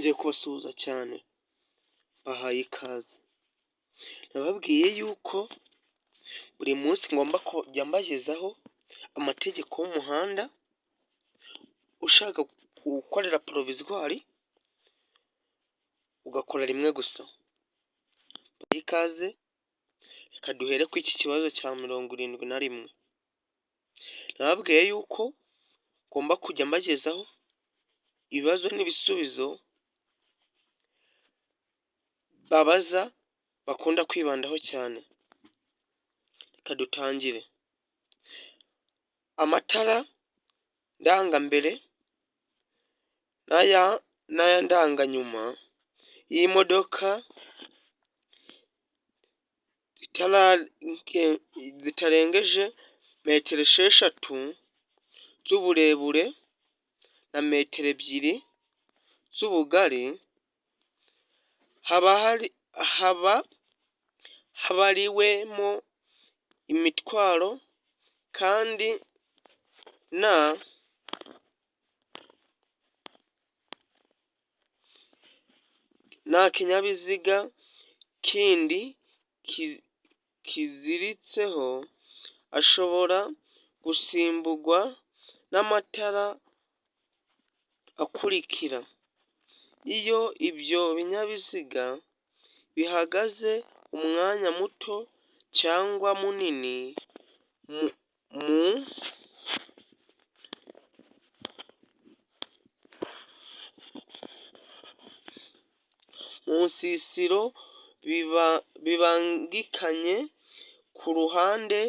Nongeye kubasuhuza cyane, bahaye ikaze. Nababwiye yuko buri munsi ngomba kujya mbagezaho amategeko y'umuhanda. Ushaka gukorera porovizwari ugakora rimwe gusa. Bahaye ikaze, reka duhere ku iki kibazo cya 71. Nababwiye yuko ngomba kujya mbagezaho ibibazo n'ibisubizo babaza bakunda kwibandaho cyane. Reka dutangire. Amatara ndangambere n'aya ndanganyuma y'imodoka zitarengeje metero 6 z'uburebure na metero 2 z'ubugari habariwemo imitwaro kandi nta kinyabiziga kindi kiziritseho ashobora gusimburwa n'amatara akurikira. Iyo ibyo binyabiziga bihagaze umwanya muto cyangwa munini mu nsisiro bibangikanye ku ruhande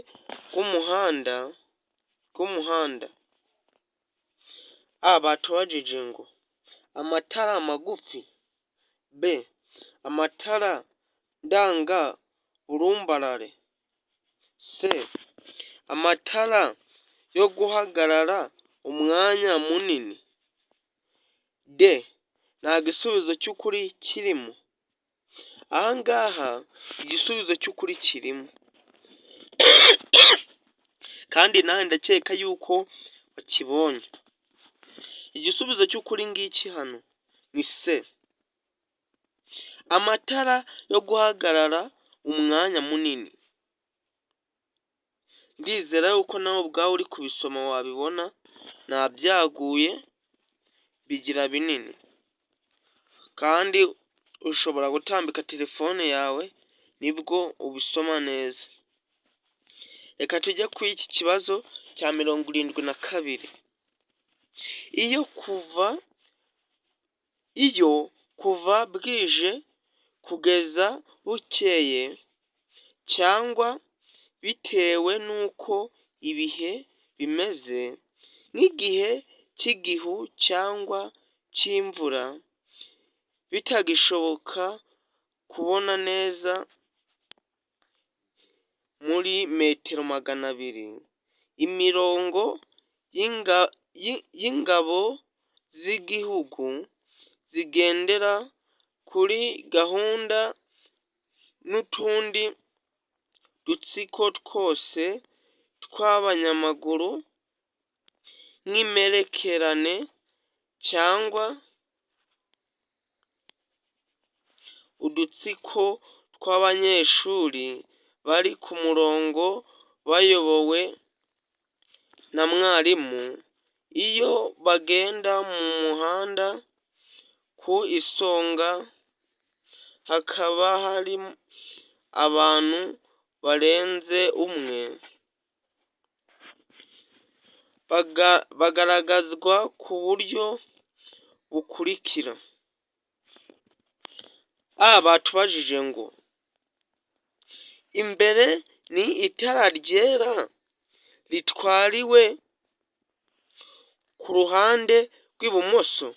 rw'umuhanda. Batubajije ngo amatara magufi, b amatara ndanga burumbarare, c amatara yo guhagarara umwanya munini, d nta gisubizo cy'ukuri kirimo. Ahangaha igisubizo cy'ukuri kirimo kandi nawe ndakeka yuko bakibonye. Igisubizo cy'ukuri ngiki hano ni c, amatara yo guhagarara umwanya munini. Ndizera yuko nawe ubwawe uri kubisoma wabibona, nabyaguye bigira binini kandi ushobora gutambika telefone yawe nibwo ubisoma neza. Reka tujye ku iki kibazo cya 72. Iyo kuva bwije kugeza bukeye cyangwa bitewe n'uko ibihe bimeze nk'igihe cy'igihu cyangwa cy'imvura bitagishoboka kubona neza muri metero 200, imirongo y'ingabo z'igihugu zigendera kuri gahunda n'utundi dutsiko twose tw'abanyamaguru nk'imperekerane cyangwa udutsiko tw'abanyeshuri bari ku murongo bayobowe na mwarimu. Iyo bagenda mu muhanda ku isonga hakaba hari abantu barenze umwe, bagaragazwa ku buryo bukurikira. Batubajije ngo imbere ni itara ryera ritwariwe ku ruhande rw'ibumoso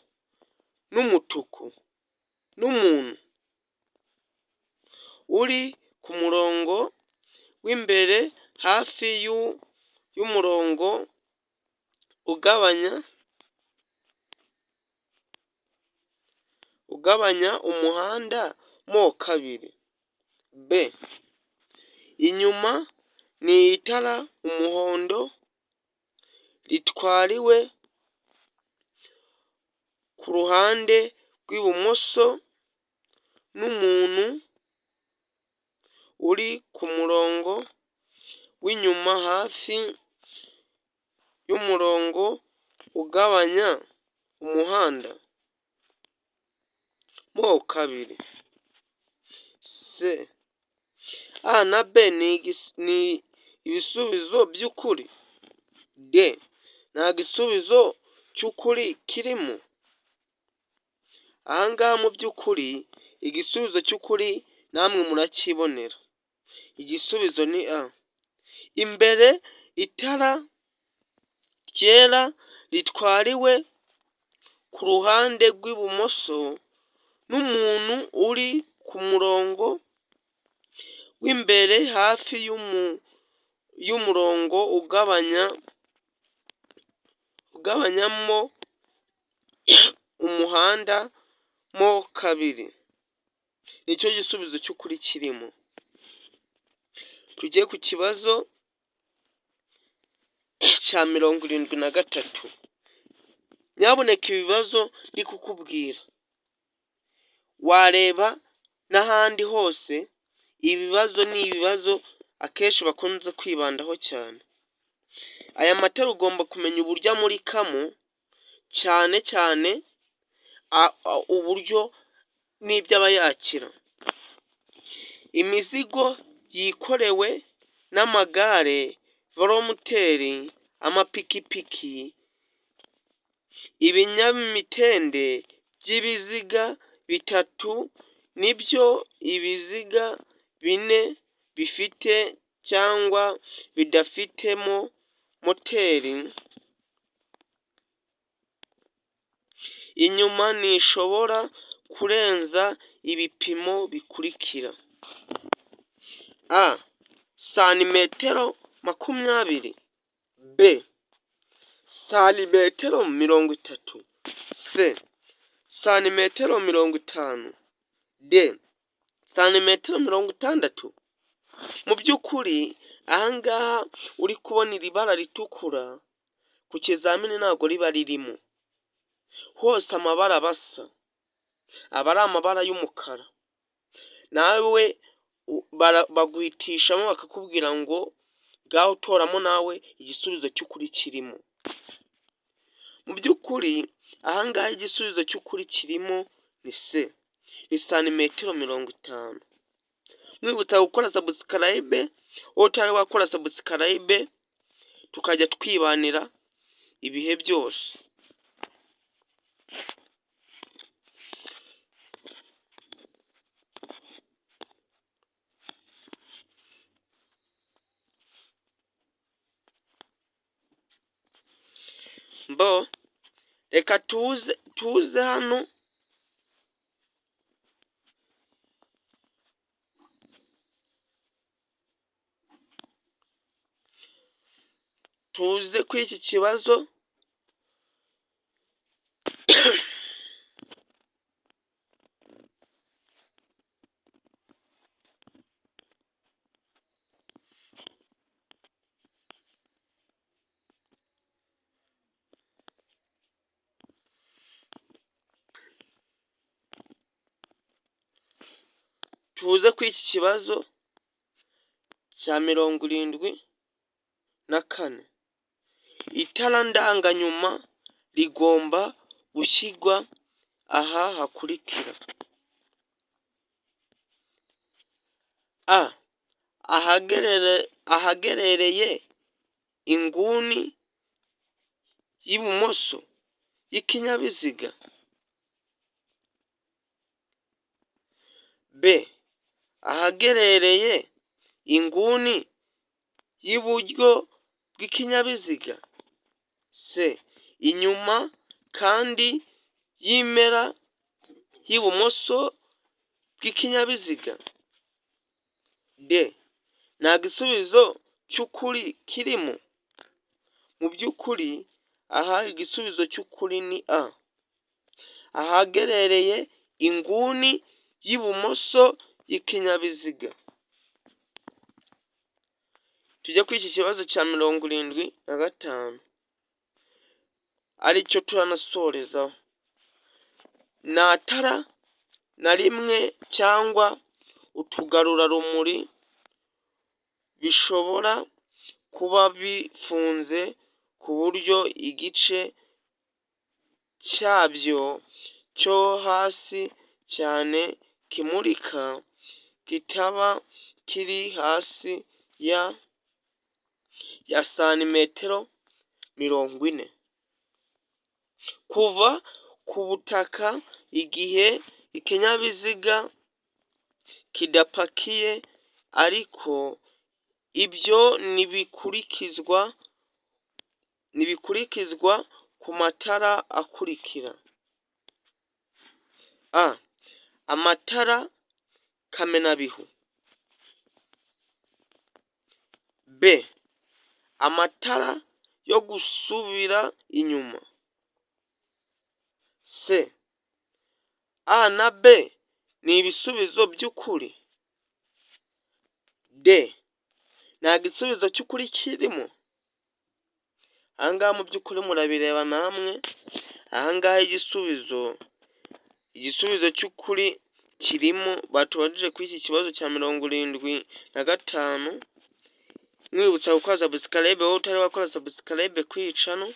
n'umutuku n'umuntu uri ku murongo w'imbere hafi y'umurongo ugabanya umuhanda mo kabiri. b inyuma ni itara umuhondo ritwariwe ku ruhande rw'ibumoso n'umuntu uri ku murongo w'inyuma hafi y'umurongo ugabanya umuhanda mo kabiri. C. A na B ni ibisubizo by'ukuri. D. Nta gisubizo cy'ukuri kirimo. Aha ngaha mu by'ukuri igisubizo cy'ukuri namwe murakibonera. Igisubizo ni A. Imbere itara ryera ritwariwe ku ruhande rw'ibumoso n'umuntu uri ku murongo w'imbere hafi y'umurongo ugabanyamo umuhanda mo kabiri. Nicyo gisubizo cy'ukuri kirimo. Tugiye ku kibazo cya 73. Nyabuneka ibibazo ndi kukubwira wareba n'ahandi hose. Ibibazo ni ibibazo akenshi bakunze kwibandaho cyane. Aya matara ugomba kumenya uburyo amurikamo cyane cyane uburyo n'ibyo aba yakira. Imizigo yikorewe n'amagare, velomoteri, amapikipiki, ibinyamitende by'ibiziga bitatu nibyo ibiziga bine bifite cyangwa bidafitemo moteri. Inyuma ntishobora kurenza ibipimo bikurikira: A. santimetero 20. B. santimetero 30. C. santimetero 50. D. santimetero 60. Mu by'ukuri aha ngaha uri kubona iri bara ritukura ku kizamini ntabwo riba ririmo. Hose amabara basa aba ari amabara y'umukara. Nawe baguhitishamo bakakubwira ngo ngaho utoramo nawe igisubizo cy'ukuri kirimo. Mu by'ukuri aha ngaha igisubizo cy'ukuri kirimo ni C. Ni santimetero 50. Mwibutsa gukora subscribe, utari wakora subscribe tukajya twibanira ibihe byose. Reka tuze hano tuze kuri iki kibazo cya 74. Itara ndanganyuma rigomba gushyirwa aha hakurikira: A. ahagerereye inguni y'ibumoso y'ikinyabiziga. B. ahagerereye inguni y'iburyo bw'ikinyabiziga. C. inyuma kandi y'impera y'ibumoso bw'ikinyabiziga. D. nta gisubizo cy'ukuri kirimo. Mu by'ukuri aha igisubizo cy'ukuri ni A. ahagerereye inguni y'ibumoso y'ikinyabiziga. Tujya kuri iki kibazo cya 75 aricyo turanasorezaho. nta tara na rimwe cyangwa utugarurarumuri bishobora kuba bifunze ku buryo igice cyabyo cyo hasi cyane kimurika kitaba kiri hasi ya santimetero 40 kuva ku butaka igihe ikinyabiziga kidapakiye, ariko ibyo ntibikurikizwa ku matara akurikira: amatara kamenabihu, b amatara yo gusubira inyuma, c a na b ni ibisubizo by'ukuri, d nta gisubizo cy'ukuri kirimo. Ahangaha mu by'ukuri murabireba namwe, ahangaha igisubizo cy'ukuri kirimo. Batubajije kuri iki kibazo cya 75, mwibutsa gukora subscribe wowe utari wakora subscribe kuri channel.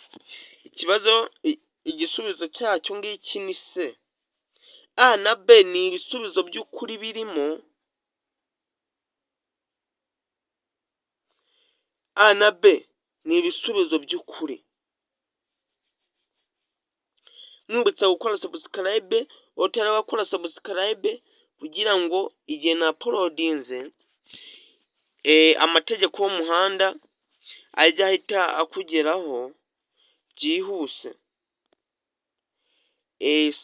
Igisubizo cyacyo ngiki ni c. A na b ni ibisubizo by'ukuri birimo. A na b ni ibisubizo by'ukuri. Mwibutsa gukora subscribe wowe utari wakora subscribe, kugira ngo igihe na uploadinze amategeko y'umuhanda ajya ahita akugeraho byihuse.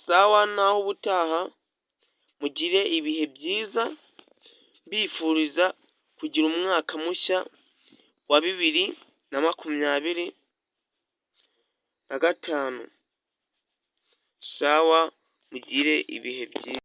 Sawa, naho ubutaha, mugire ibihe byiza, bifuriza kugira umwaka mushya wa 2025. Sawa, mugire ibihe byiza.